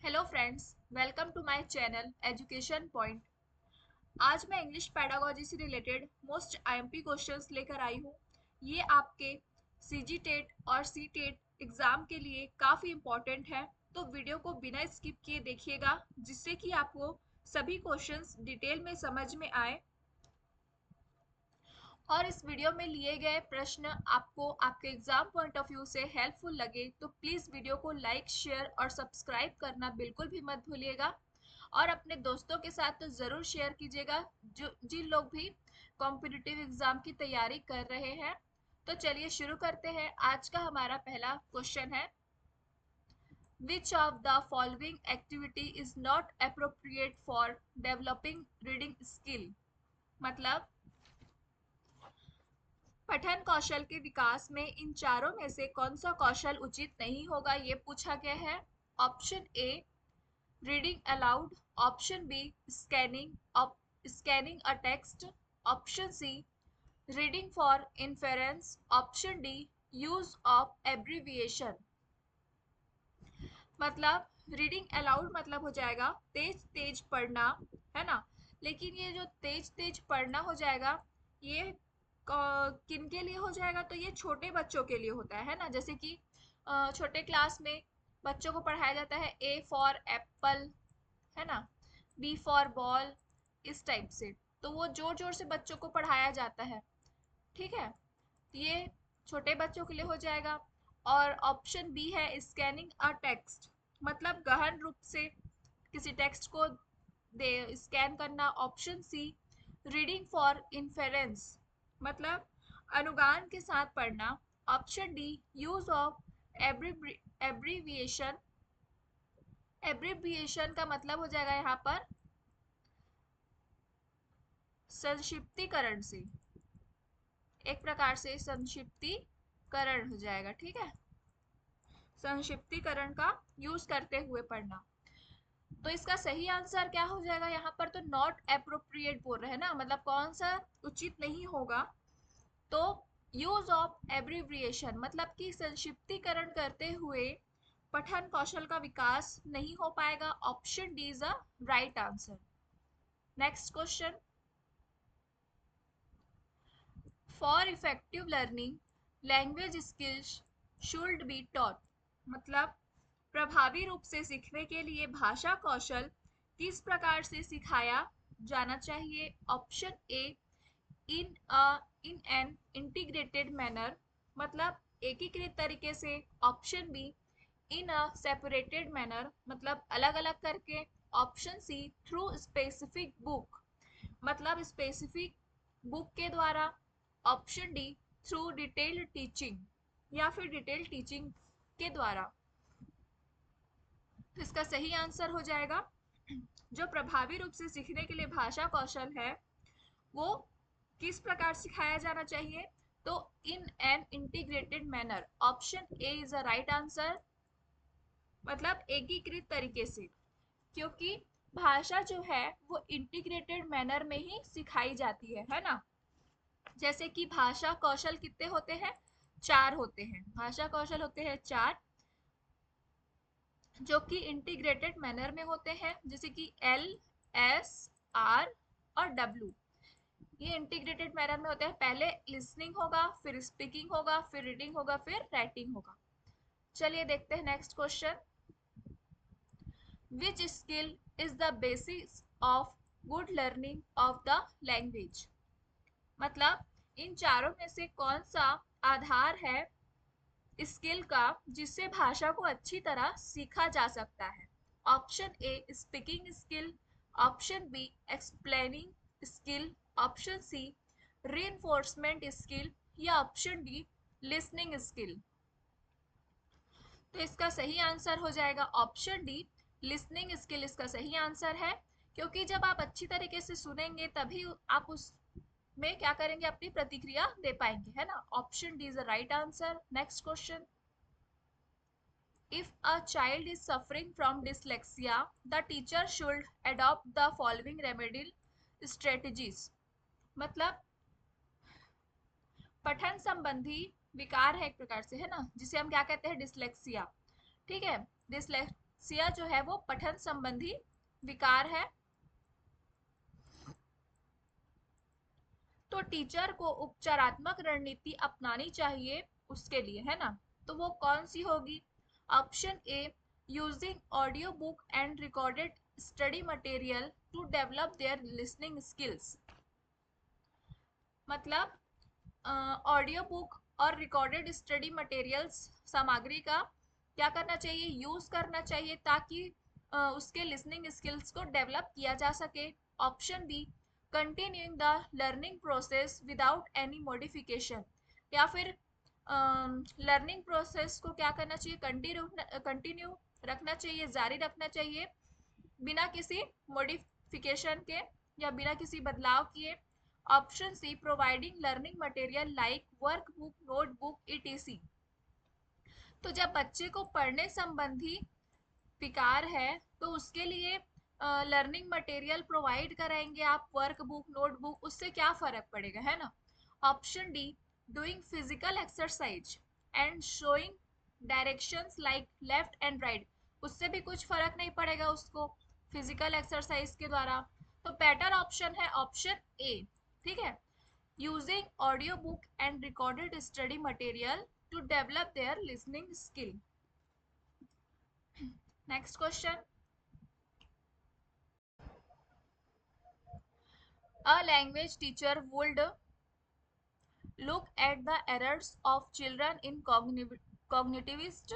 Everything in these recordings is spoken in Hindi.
Hello friends, welcome to my channel education point. आज मैं इंग्लिश पैडागोजी से रिलेटेड मोस्ट आईएमपी क्वेश्चंस लेकर आई हूँ। ये आपके सीजी टेट और सी टेट एग्ज़ाम के लिए काफ़ी इम्पोर्टेंट है, तो वीडियो को बिना स्किप किए देखिएगा जिससे कि आपको सभी क्वेश्चंस डिटेल में समझ में आए और इस वीडियो में लिए गए प्रश्न आपको आपके एग्जाम पॉइंट ऑफ व्यू से हेल्पफुल लगे तो प्लीज़ वीडियो को लाइक, शेयर और सब्सक्राइब करना बिल्कुल भी मत भूलिएगा और अपने दोस्तों के साथ तो ज़रूर शेयर कीजिएगा जो जिन लोग भी कॉम्पिटिटिव एग्ज़ाम की तैयारी कर रहे हैं। तो चलिए शुरू करते हैं। आज का हमारा पहला क्वेश्चन है, which of the following activity is not appropriate for developing reading skill. मतलब पठन कौशल के विकास में इन चारों में से कौन सा कौशल उचित नहीं होगा, ये पूछा गया है। Option A reading aloud, option B scanning a text, option C reading for inference, option D use of abbreviation. मतलब रीडिंग अलाउड मतलब हो जाएगा तेज तेज पढ़ना, है ना। लेकिन ये जो तेज तेज पढ़ना हो जाएगा, ये किन के लिए हो जाएगा, तो ये छोटे बच्चों के लिए होता है ना। जैसे कि छोटे क्लास में बच्चों को पढ़ाया जाता है ए फॉर एप्पल, है ना, बी फॉर बॉल, इस टाइप से। तो वो जोर जोर से बच्चों को पढ़ाया जाता है, ठीक है। ये छोटे बच्चों के लिए हो जाएगा। और ऑप्शन बी है स्कैनिंग अ टेक्स्ट, मतलब गहन रूप से किसी टेक्स्ट को दे स्कैन करना। Option C reading for inference, मतलब अनुगान के साथ पढ़ना। Option D use of abbreviation. Abbreviation का मतलब हो जाएगा यहाँ पर संक्षिप्तीकरण से, एक प्रकार से संक्षिप्तीकरण हो जाएगा, ठीक है। संक्षिप्तीकरण का यूज करते हुए पढ़ना। तो इसका सही आंसर क्या हो जाएगा, यहाँ पर तो नॉट अप्रोप्रिएट बोल रहे हैं ना, मतलब कौन सा उचित नहीं होगा। तो यूज ऑफ एब्रिविएशन मतलब कि संक्षिप्तीकरण करते हुए पठन कौशल का विकास नहीं हो पाएगा। Option D is a right answer. Next question, for effective learning language skills should be taught. मतलब प्रभावी रूप से सीखने के लिए भाषा कौशल किस प्रकार से सिखाया जाना चाहिए। Option A in in an integrated manner, मतलब एकीकृत तरीके से। Option B in a separated manner, मतलब अलग अलग करके। Option C through specific book, मतलब स्पेसिफिक बुक के द्वारा। Option D through detailed teaching, या फिर डिटेल टीचिंग के द्वारा। तो इसका सही आंसर हो जाएगा, जो प्रभावी रूप से सीखने के लिए भाषा कौशल है वो किस प्रकार सिखाया जाना चाहिए, तो इन an integrated manner. Option A is a right answer, मतलब एकीकृत तरीके से। क्योंकि भाषा जो है वो इंटीग्रेटेड मैनर में ही सिखाई जाती है ना। जैसे कि भाषा कौशल कितने होते हैं, चार होते हैं। भाषा कौशल होते हैं चार, जो कि इंटीग्रेटेड मैनर में होते हैं, जैसे कि एल, एस, आर और डब्ल्यू। ये इंटीग्रेटेड मैनर में होते हैं। पहले लिसनिंग होगा, फिर स्पीकिंग होगा, फिर रीडिंग होगा, फिर राइटिंग होगा। चलिए देखते हैं next question, which skill is the basis of good learning of the language. मतलब इन चारों में से कौन सा आधार है स्किल का जिससे भाषा को अच्छी तरह सीखा जा सकता है। Option A speaking skill, option B explaining skill, option C reinforcement skill, या ऑप्शन डी लिसनिंग स्किल। तो इसका सही आंसर हो जाएगा ऑप्शन डी लिसनिंग स्किल। इसका सही आंसर है, क्योंकि जब आप अच्छी तरीके से सुनेंगे तभी आप उस में क्या करेंगे, अपनी प्रतिक्रिया दे पाएंगे, है ना। Option D is the right answer. Next question, if a child is suffering from dyslexia the teacher should adopt the following remedial strategies। मतलब पठन संबंधी विकार है एक प्रकार से, है ना, जिसे हम क्या कहते हैं, डिसलेक्सिया, ठीक है। डिसलेक्सिया जो है वो पठन संबंधी विकार है। तो टीचर को उपचारात्मक रणनीति अपनानी चाहिए उसके लिए, है ना। तो वो कौन सी होगी? Option A, using audio book and recorded study material to develop their listening skills. मतलब ऑडियो बुक और रिकॉर्डेड स्टडी मटेरियल्स सामग्री का क्या करना चाहिए? यूज करना चाहिए, ताकि उसके लिसनिंग स्किल्स को डेवलप किया जा सके। Option B, continuing the learning process without any modification. या फिर लर्निंग प्रोसेस को क्या करना चाहिए? कंटिन्यू रखना चाहिए, जारी रखना चाहिए, बिना किसी मॉडिफिकेशन के या बिना किसी बदलाव किए। Option C, providing learning material like workbook, notebook, ETC. तो जब बच्चे को पढ़ने संबंधी विकार है तो उसके लिए लर्निंग मटेरियल प्रोवाइड कराएंगे आप, वर्कबुक, नोटबुक, उससे क्या फर्क पड़ेगा, है ना। Option D, doing physical exercise and showing directions like left and right, उससे भी कुछ फर्क नहीं पड़ेगा उसको फिजिकल एक्सरसाइज के द्वारा। तो बेटर ऑप्शन है ऑप्शन ए। ठीक है, using audio book and recorded study material to develop their listening skill. Next question, a language teacher would look at the errors of children in cognitivist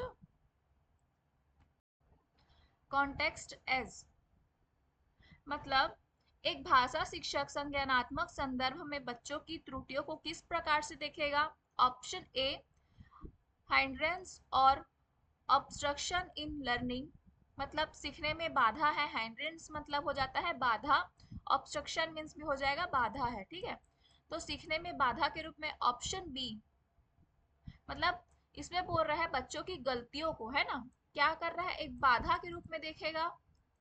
context as। मतलब एक भाषा शिक्षक संज्ञानात्मक संदर्भ में बच्चों की त्रुटियों को किस प्रकार से देखेगा? ऑप्शन ए, हाइंड्रेंस और ऑब्स्ट्रक्शन इन लर्निंग, मतलब सीखने में बाधा है। हाइंड्रेंस मतलब हो जाता है बाधा, ऑब्स्ट्रक्शन मीन्स भी हो जाएगा बाधा है। ठीक है, तो सीखने में बाधा के रूप में। ऑप्शन बी, मतलब इसमें बोल रहा है बच्चों की गलतियों को, है ना, क्या कर रहा है? एक बाधा के रूप में देखेगा,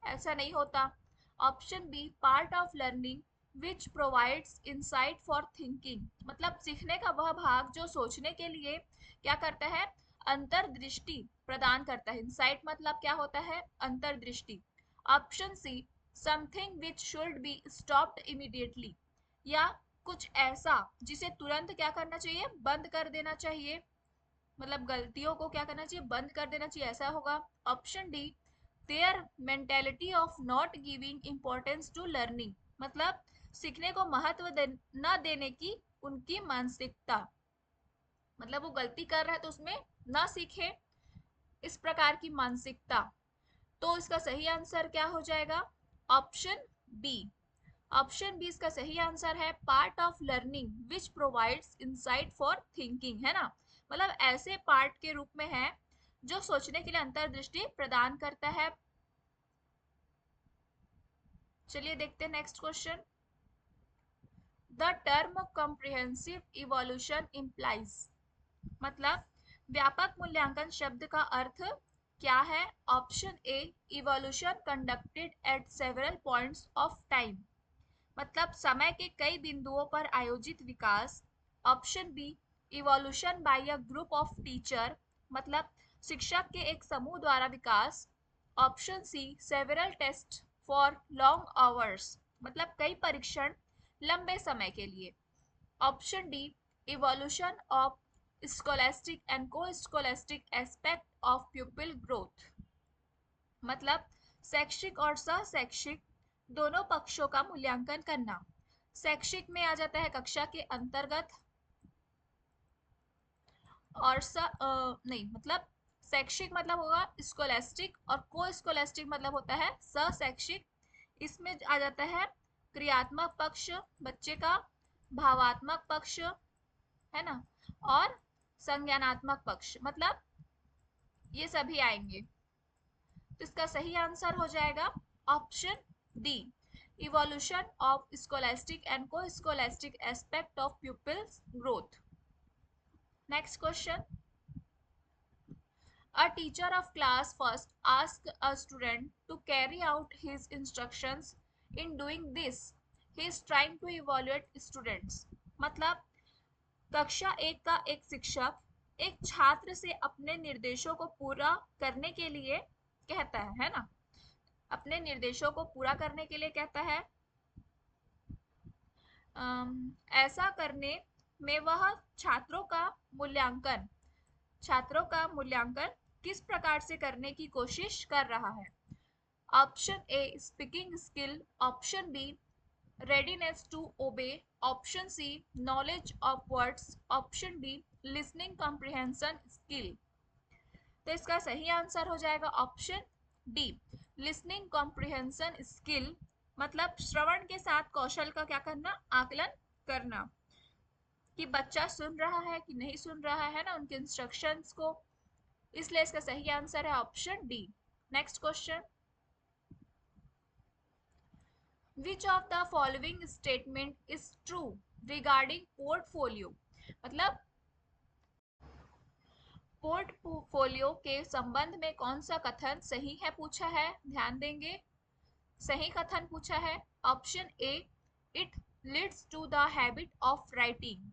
ऐसा नहीं होता। Option B, part of learning which provides insight for thinking, मतलब सीखने का वह भाग जो सोचने के लिए क्या करता है? अंतर्दृष्टि प्रदान करता है। इंसाइट मतलब क्या होता है? अंतर्दृष्टि। Option C, something which should be stopped immediately, या कुछ ऐसा जिसे तुरंत क्या करना चाहिए? बंद कर देना चाहिए, मतलब गलतियों को क्या करना चाहिए? बंद कर देना चाहिए, ऐसा होगा। Option D, their mentality of not giving importance to learning, मतलब सीखने को महत्व न देने की उनकी मानसिकता, मतलब वो गलती कर रहा है तो उसमें ना सीखे, इस प्रकार की मानसिकता। तो इसका सही आंसर क्या हो जाएगा? Option B. ऑप्शन बी इसका सही आंसर है, part of learning which provides insight for thinking, है ना। मतलब ऐसे पार्ट के रूप में है जो सोचने के लिए अंतर्दृष्टि प्रदान करता है। चलिए देखते हैं next question. The term comprehensive evolution implies, मतलब व्यापक मूल्यांकन शब्द का अर्थ क्या है? Option A, evolution conducted at several points of time, मतलब समय के कई बिंदुओं पर आयोजित विकास। Option B, evolution by a group of teacher, मतलब शिक्षक के एक समूह द्वारा विकास। Option C, several test for long hours, मतलब कई परीक्षण लंबे समय के लिए। Option D, evolution of scholastic and co scholastic aspect of प्यूपिल growth, मतलब शैक्षिक और सहशैक्षिक दोनों पक्षों का मूल्यांकन करना। शैक्षिक में आ जाता है कक्षा के अंतर्गत, और नहीं, मतलब शैक्षिक मतलब होगा स्कोलास्टिक, और को स्कोलास्टिक मतलब होता है सहशैक्षिक। इसमें आ जाता है क्रियात्मक पक्ष बच्चे का, भावात्मक पक्ष, है ना, और संज्ञानात्मक पक्ष, मतलब ये सभी आएंगे। तो इसका सही आंसर हो जाएगा option D, evolution of scholastic and co scholastic aspect of pupils growth। Next question, a teacher of class first asked a student to carry out his instructions in doing this, he is trying to evaluate students, मतलब कक्षा एक का एक शिक्षक एक छात्र से अपने निर्देशों को पूरा करने के लिए कहता है ना, अपने निर्देशों को पूरा करने के लिए कहता है। ऐसा करने में वह छात्रों का मूल्यांकन किस प्रकार से करने की कोशिश कर रहा है। Option A speaking skill, option B readiness to obey, option C knowledge of words, option D listening comprehension skill। तो इसका सही आंसर हो जाएगा option D, listening comprehension skill, मतलब श्रवण के साथ कौशल का क्या करना, आकलन करना, कि बच्चा सुन रहा है कि नहीं सुन रहा है ना उनके इंस्ट्रक्शंस को। इसलिए इसका सही आंसर है option D. Next question, Which of the following statement is true regarding portfolio? मतलब पोर्टफोलियो के संबंध में कौन सा कथन सही है पूछा है, ध्यान देंगे। सही कथन पूछा है। Option A it leads to the habit of writing,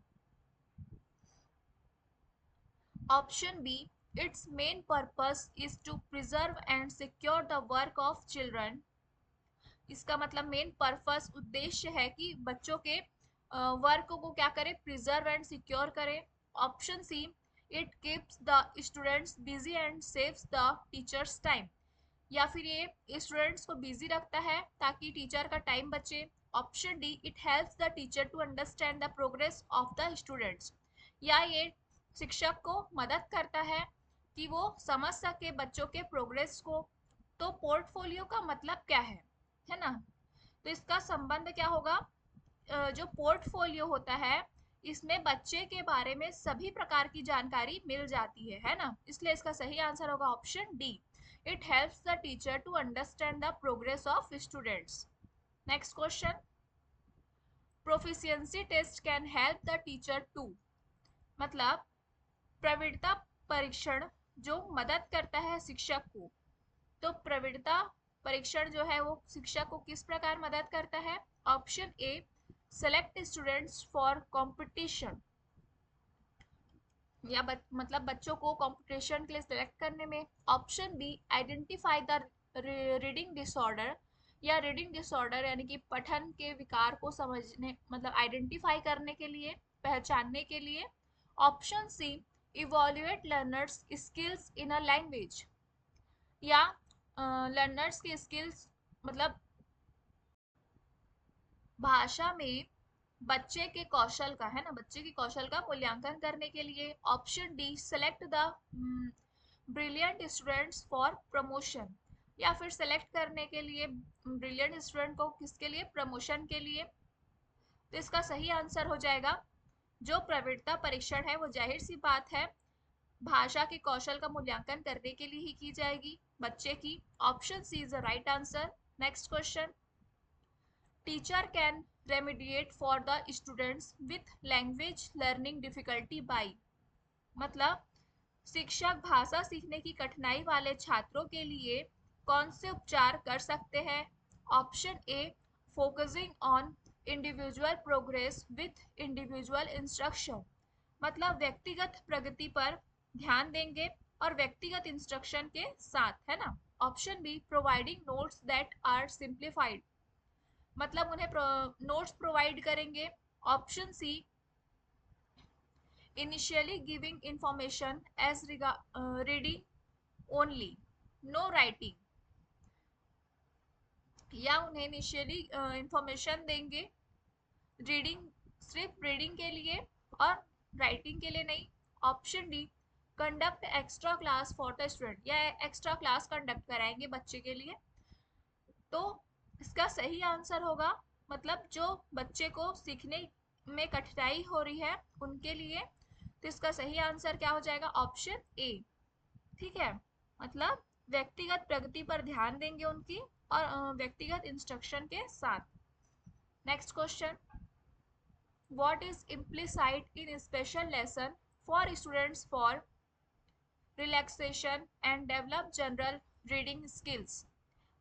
option B its main purpose is to preserve and secure the work of children, इसका मतलब मेन पर्पस उद्देश्य है कि बच्चों के वर्क को क्या करे, प्रिजर्व एंड सिक्योर करे। Option see it keeps the students busy and saves the teachers time, या फिर ये स्टूडेंट्स को बिजी रखता है ताकि टीचर का टाइम बचे। Option D it helps the teacher to understand the progress of the students, या ये शिक्षक को मदद करता है कि वो समझ सके बच्चों के प्रोग्रेस को। तो पोर्टफोलियो का मतलब क्या है ना, तो इसका संबंध क्या होगा, जो पोर्टफोलियो होता है इसमें बच्चे के बारे में सभी प्रकार की जानकारी मिल जाती है ना, इसलिए इसका सही आंसर होगा option D, it helps the teacher to understand the progress of students. Next question, proficiency test can help the teacher to, मतलब प्रवीणता परीक्षण जो मदद करता है शिक्षक को, तो प्रवीणता परीक्षण जो है वो शिक्षक को किस प्रकार मदद करता है। Option A select students for competition, या मतलब बच्चों को कंपटीशन के लिए सिलेक्ट करने में। Option B identify the reading disorder, या रीडिंग डिसऑर्डर यानी कि पठन के विकार को समझने, मतलब आइडेंटिफाई करने के लिए, पहचानने के लिए। Option C evaluate learners skills in a language, या लर्नर्स के स्किल्स मतलब भाषा में बच्चे के कौशल का, है ना, बच्चे के कौशल का मूल्यांकन करने के लिए। Option D select the brilliant students for promotion, या फिर सेलेक्ट करने के लिए ब्रिलियंट स्टूडेंट को किसके लिए, प्रमोशन के लिए। तो इसका सही आंसर हो जाएगा, जो प्रवीणता परीक्षण है वो जाहिर सी बात है भाषा के कौशल का मूल्यांकन करने के लिए ही की जाएगी बच्चे की। Option C is the right answer. Next question, teacher can remediate for the students with language learning difficulty by, मतलब शिक्षक भाषा सीखने की कठिनाई वाले छात्रों के लिए कौन से उपचार कर सकते हैं। Option A focusing on individual progress with individual instruction, मतलब व्यक्तिगत प्रगति पर ध्यान देंगे और व्यक्तिगत इंस्ट्रक्शन के साथ, है ना। Option B providing notes that are simplified, मतलब उन्हें नोट्स प्रोवाइड करेंगे। Option C initially giving information as reading only no writing, या उन्हें इनिशियली इंफॉर्मेशन देंगे रीडिंग, सिर्फ रीडिंग के लिए और राइटिंग के लिए नहीं। Option D conduct extra class for the student, या एक्स्ट्रा क्लास कंडक्ट कराएंगे बच्चे के लिए। तो इसका सही आंसर होगा, मतलब जो बच्चे को सीखने में कठिनाई हो रही है उनके लिए। तो इसका सही आंसर क्या हो जाएगा, ऑप्शन ए, ठीक है, मतलब व्यक्तिगत प्रगति पर ध्यान देंगे उनकी और व्यक्तिगत इंस्ट्रक्शन के साथ। Next question, what is implicit in special lesson for students for relaxation and develop general reading skills,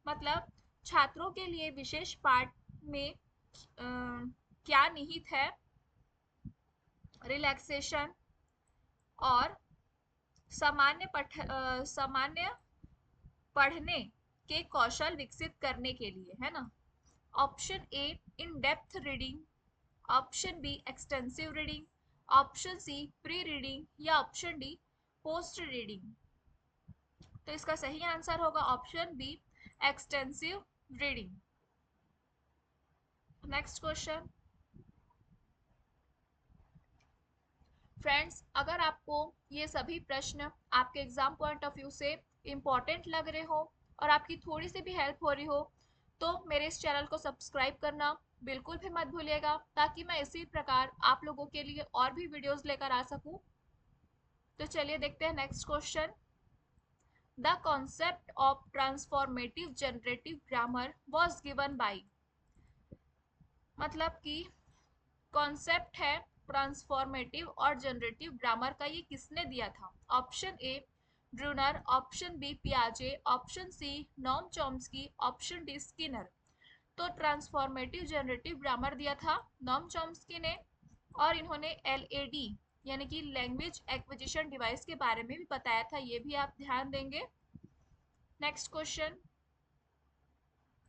मतलब छात्रों के लिए विशेष पाठ में क्या निहित है, रिलैक्सेशन और सामान्य पढ़ने के कौशल विकसित करने के लिए, है ना। Option A in depth reading, option B extensive reading, option C pre reading या ऑप्शन डी पोस्ट रीडिंग। तो इसका सही आंसर होगा option B extensive reading. Next question. Friends, अगर आपको ये सभी प्रश्न आपके एग्जाम पॉइंट ऑफ व्यू से इम्पोर्टेंट लग रहे हो और आपकी थोड़ी सी भी हेल्प हो रही हो तो मेरे इस चैनल को सब्सक्राइब करना बिल्कुल भी मत भूलिएगा, ताकि मैं इसी प्रकार आप लोगों के लिए और भी वीडियोस लेकर आ सकूं। तो चलिए देखते हैं next question. The concept of transformative generative grammar was given by, मतलब कि कॉन्सेप्ट है ट्रांसफॉर्मेटिव और जनरेटिव ग्रामर का, ये किसने दिया था। Option A Bruner, option B पियाजे, option C Noam Chomsky, option D Skinner. तो ट्रांसफॉर्मेटिव जनरेटिव ग्रामर दिया था नोम चॉम्स्की ने, और इन्होंने एलएडी यानी कि लैंग्वेज एक्विजिशन डिवाइस के बारे में भी बताया था, ये भी आप ध्यान देंगे। Next question.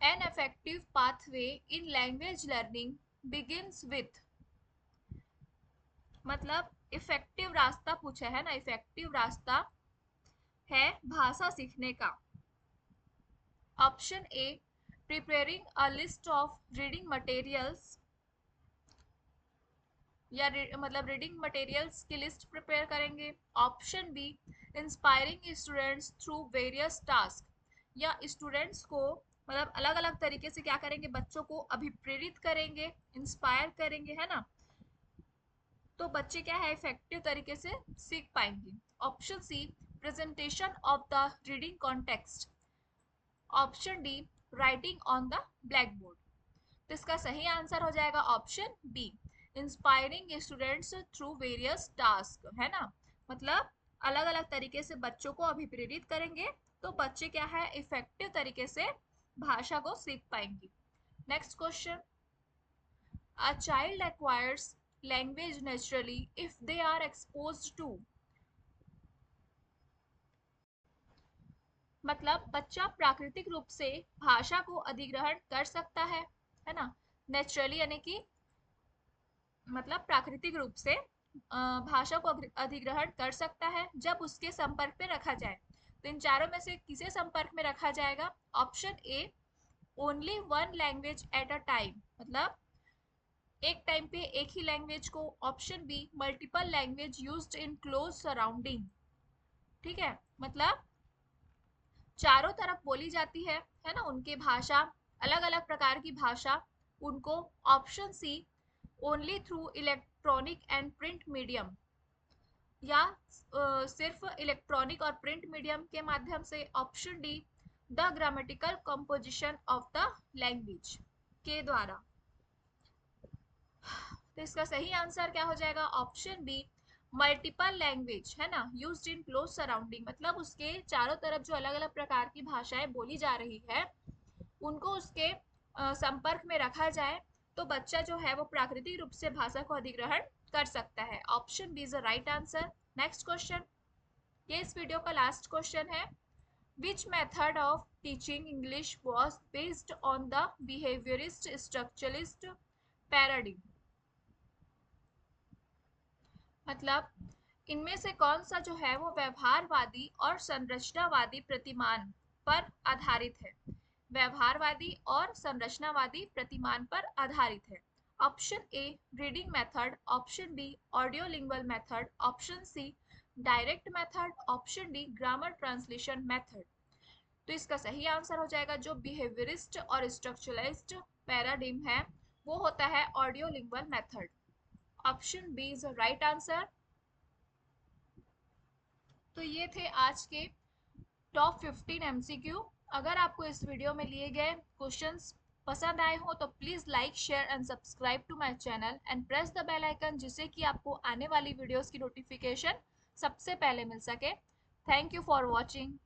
An effective pathway in language learning begins with, मतलब इफेक्टिव रास्ता पूछा है ना, इफेक्टिव रास्ता है भाषा सीखने का। Option A preparing a list of reading materials, या मतलब रीडिंग मटेरियल्स की लिस्ट प्रिपेयर करेंगे। Option B inspiring students through various task, या स्टूडेंट्स को मतलब अलग अलग तरीके से क्या करेंगे, बच्चों को अभिप्रेरित करेंगे, इंस्पायर करेंगे, है ना। तो बच्चे क्या है इफेक्टिव तरीके से सीख पाएंगे। Option C presentation of the reading context, option D writing on the blackboard. तो इसका सही आंसर हो जाएगा option B inspiring students through various task, है ना। मतलब अलग अलग तरीके से बच्चों को अभिप्रेरित करेंगे तो बच्चे क्या है इफेक्टिव तरीके से भाषा को सीख पाएंगे। Next question. A child acquires language naturally if they are exposed to, मतलब बच्चा प्राकृतिक रूप से भाषा को अधिग्रहण कर सकता है ना। नेचुरली यानी कि मतलब प्राकृतिक रूप से भाषा को अधिग्रहण कर सकता है जब उसके संपर्क में रखा जाए। तो इन चारों में से किसे संपर्क में रखा जाएगा। Option A only one language at a time, मतलब एक टाइम पे एक ही लैंग्वेज को। Option be multiple language used in close surrounding, ठीक है, मतलब चारों तरफ बोली जाती है ना उनकी भाषा, अलग अलग प्रकार की भाषा उनको। Option C only through electronic and print medium, या सिर्फ इलेक्ट्रॉनिक और प्रिंट मीडियम के माध्यम से। Option D the grammatical composition of the language के द्वारा। तो इसका सही आंसर क्या हो जाएगा ऑप्शन बी मल्टीपल लैंग्वेज, है ना, यूज्ड इन क्लोज सराउंडिंग, मतलब उसके चारों तरफ जो अलग अलग प्रकार की भाषाएं बोली जा रही है उनको उसके संपर्क में रखा जाए तो बच्चा जो है वो प्राकृतिक रूप से भाषा को अधिग्रहण कर सकता है। Option B is the right answer. Next question, ये इस वीडियो का लास्ट क्वेश्चन है। Which method of teaching English was based on the behaviourist structuralist paradigm, मतलब इनमें से कौन सा जो है वो व्यवहारवादी और संरचनावादी प्रतिमान पर आधारित है। व्यवहारवादी और संरचनावादी प्रतिमान पर आधारित है। Option A reading method, option B audiolingual method, option C direct method, option D grammar translation method. तो इसका सही आंसर हो जाएगा जो बिहेवियरिस्ट और स्ट्रक्चरलिस्ट पैराडिग्म है वो होता है audiolingual method. Option B is right answer. तो ये थे आज के टॉप 15 एमसीक्यू। अगर आपको इस वीडियो में लिए गए क्वेश्चंस पसंद आए हो तो please like share and subscribe to my channel and press the bell icon, जिससे कि आपको आने वाली वीडियोस की नोटिफिकेशन सबसे पहले मिल सके। Thank you for watching.